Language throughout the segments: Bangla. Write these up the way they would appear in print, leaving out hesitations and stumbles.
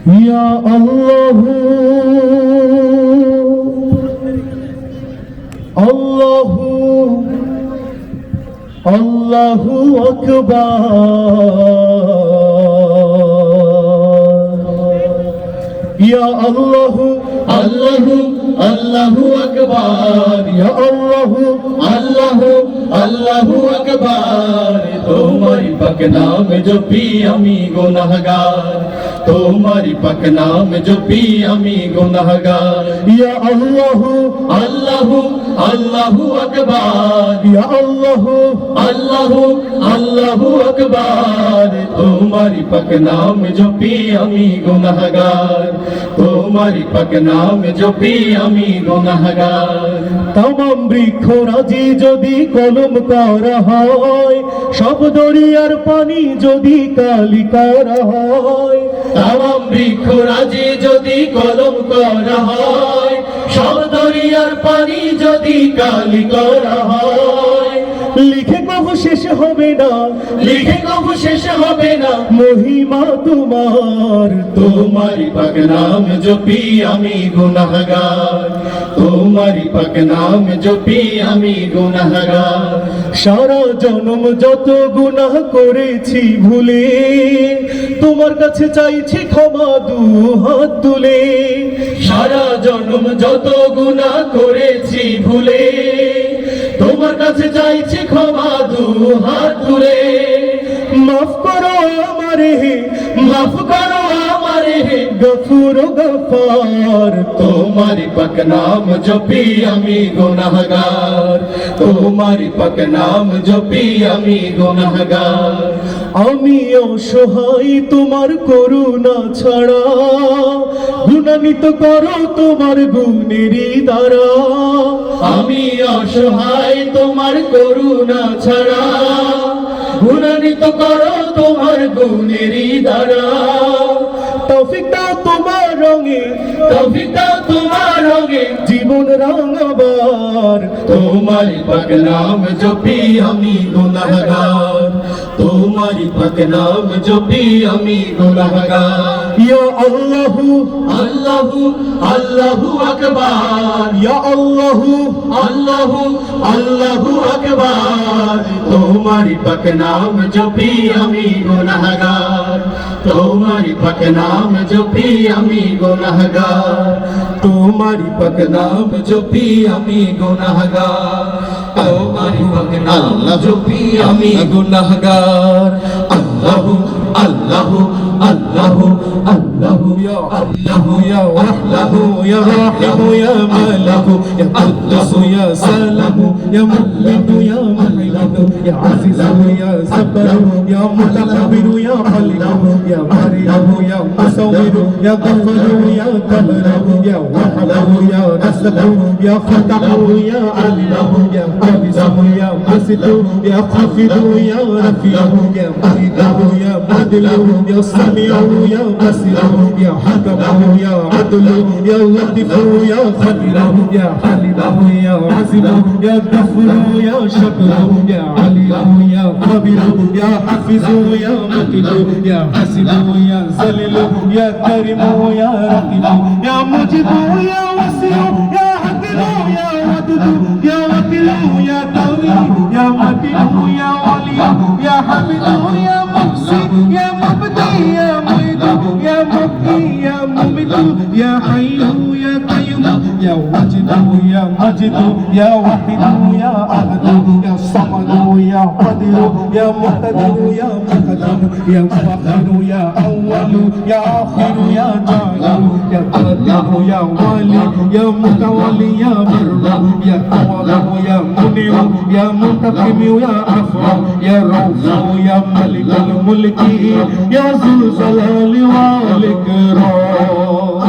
ইয়া আল্লাহু আল্লাহু আল্লাহু আকবার ইয়া আল্লাহু আল্লাহু আল্লাহু আকবার ইয়া আল্লাহু আল্লাহু আল্লাহু আকবার তোমারি পাক নাম জপি আমি গুনাহগার তোমারি পাক নাম জপি আমি গুনাহগার ইয়া আল্লাহু আল্লাহু আল্লাহু আকবার ইয়া আল্লাহু আল্লাহু আল্লাহু আকবার তোমারি পাক নাম জপি আমি গুনাহগার তোমারি পাক নাম জপি আমি গুনাহগার তামাম বৃক্ষরাজি যদি কলম করা হয়, সব দরিয়ার পানি যদি কালি করা হয়, তামাম বৃক্ষরাজি যদি কলম করা হয়, সব দরিয়ার পানি যদি কালি করা হয়, লিখে কবু শেষ হবে না, লিখে কবু শেষ হবে না মহিমা তোমার। তোমারি পাক নাম জপি আমি গুনাহগার তোমারি পাক নাম জপি আমি গুনাহগার সারা জনম যত গুনাহ করেছি ভুলে, তোমার কাছে চাইছি ক্ষমা দু হাত তুলে। সারা জন্ম যত গুনাহ করেছি ভুলে, তোমার কাছে চাইছি ক্ষমা দু হাত তুলে। মাফ করো আমারে, মাফ করো আমারে গফুর গফার। তোমারি পাক নাম জপি আমি গুনাহগার তোমারি পাক নাম জপি আমি গুনাহগার আমি অসহায় তোমার করুণা ছাড়া, গুণান্বিত করো তোমার গুণেরই দ্বারা। আমি অসহায় তোমার করুণা ছাড়া, গুণান্বিত করো তোমার গুণেরই দ্বারা। তৌফিক দাও তোমার রঙে, তৌফিক দাও তোমার রঙে জীবন রাঙাবার। তোমারি পাক নাম জপি আমি গুনাহগার তোমারি পাক নাম জপি আমি গুনাহগার ইয়া আল্লাহু আল্লাহু আল্লাহু আকবার ইয়া আল্লাহু আল্লাহু আল্লাহু আকবার তোমারি পাক নাম জপি আমি গুনাহগার তোমারি পাক নাম জপি আমি গুনাহগার তোমারি পাক নাম জপি আমি গুনাহগার তোমারি পাক নাম জপি আমি গুনাহগার আল্লাহু আল্লাহু আল্লাহু আল্লাহু ইয়া আল্লাহু ইয়া আল্লাহু ইয়া রাহিমু ইয়া মালিকু ইয়া কুদ্দুসু ইয়া সালামু ইয়া মুমিতু ইয়া মুহিবু ইয়া আজিজু ইয়া সাব্বারু ইয়া মুতাকাব্বিরু ইয়া খালিকু ইয়া মারিয়ামু ইয়া মুসাওwiru ইয়া গফফারু ইয়া কাবরাহু ইয়া ওয়াহাবু ইয়া নাসরু ইয়া ফাতাহু ইয়া আলিমু ইয়া কাবিসাহু ইয়া মাসিদু ইয়া খাফিদু ইয়া রাফিহু ইয়া মুহিদু ইয়া মুদিলু ইয়া সামিউ ইয়া বাসিরু ইয়া হাকামু ইয়া আদলু ইয়া লতিফু ইয়া খাবিরু ইয়া হালিমু ইয়া আজিমু ইয়া গফুরু ইয়া শাকুরু ইয়া আলিমু ইয়া খাবিরু ইয়া হাফিজু ইয়া মুকিলু ইয়া হাসিবু ইয়া জালিলু ইয়া কারিমু ইয়া রাকিবু ইয়া মুজিবু ইয়া ওয়াসিউ ইয়া হাকিমু ইয়া ওয়াদুদু ইয়া ওয়াকিলু ইয়া তাওয়িলু ইয়া মাতিনু ইয়া ওয়ালিয়ু ইয়া হামিদু ইয়া মুহসি ইয়া মুবদি ইয়া মুইদু ইয়া মুবকি ইয়া মুমিতু ইয়া হাইয়ু ইয়া কাইয়ুম ইয়া ওয়াজিদু ইয়া মাজিদু ইয়া ওয়াহিদু ইয়া আহাদু ইয়া সামাদু ইয়া কাদিরু ইয়া মুহতাদিরু ইয়া মুহতাদিরু ইয়া মুআখিরু ইয়া আউয়ালু ইয়া আখিরু ইয়া জাইলু ইয়া কাদিরু ইয়া ওয়ালি ইয়া মুতাওয়ালি ইয়া বাররু ইয়া তাওয়াবু ইয়া মুনিউ ইয়া মুনতাকিমু ইয়া আফু ইয়া রাউফু ইয়া মালিকুল মুলকি ইয়া যুল জালালি ওয়াল ইকরাম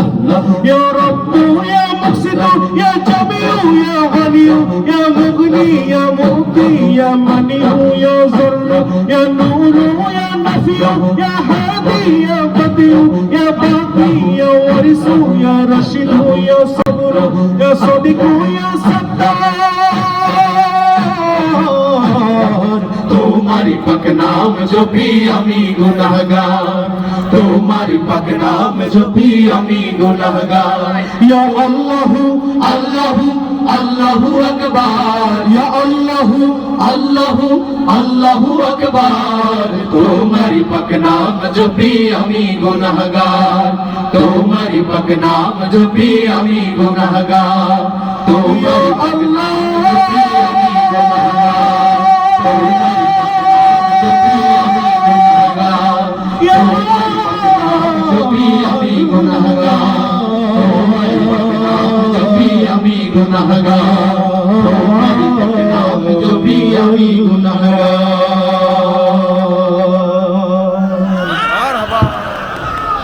ইয়া রাব্বু ইয়া মুকসিদু ইয়া জামিউ ইয়া গানিয়ু ইয়া মুগনি ইয়া মুগনি ইয়া মানিউ ইয়া যররু ইয়া নূরু ইয়া নাফিউ ইয়া হাদি ইয়া বাদিউ ইয়া বাকি ইয়া ওয়ারিসু ইয়া রাশিদু ইয়া সাবরু ইয়া সাদিকু ইয়া সাত্তার তোমারি পাক নাম জপি আমি গুনাহগার তোমারি পাক নাম জপি আমি গুনাহগার ইয়া আল্লাহু আল্লাহু আল্লাহু আকবার ইয়া আল্লাহু আল্লাহু আল্লাহু আকবার তোমারি পাক নাম জপি আমি গুনাহগার তোমারি পাক নাম জপি আমি গুনাহগার তোমারি পাক নাম জপি আমি গুনাহগার তোমারি পাক নাম জপি আমি গুনাহগার তোমারি পাক নাম জপি আমি গুনাহগার তোমারি পাক নাম জপি আমি গুনাহগার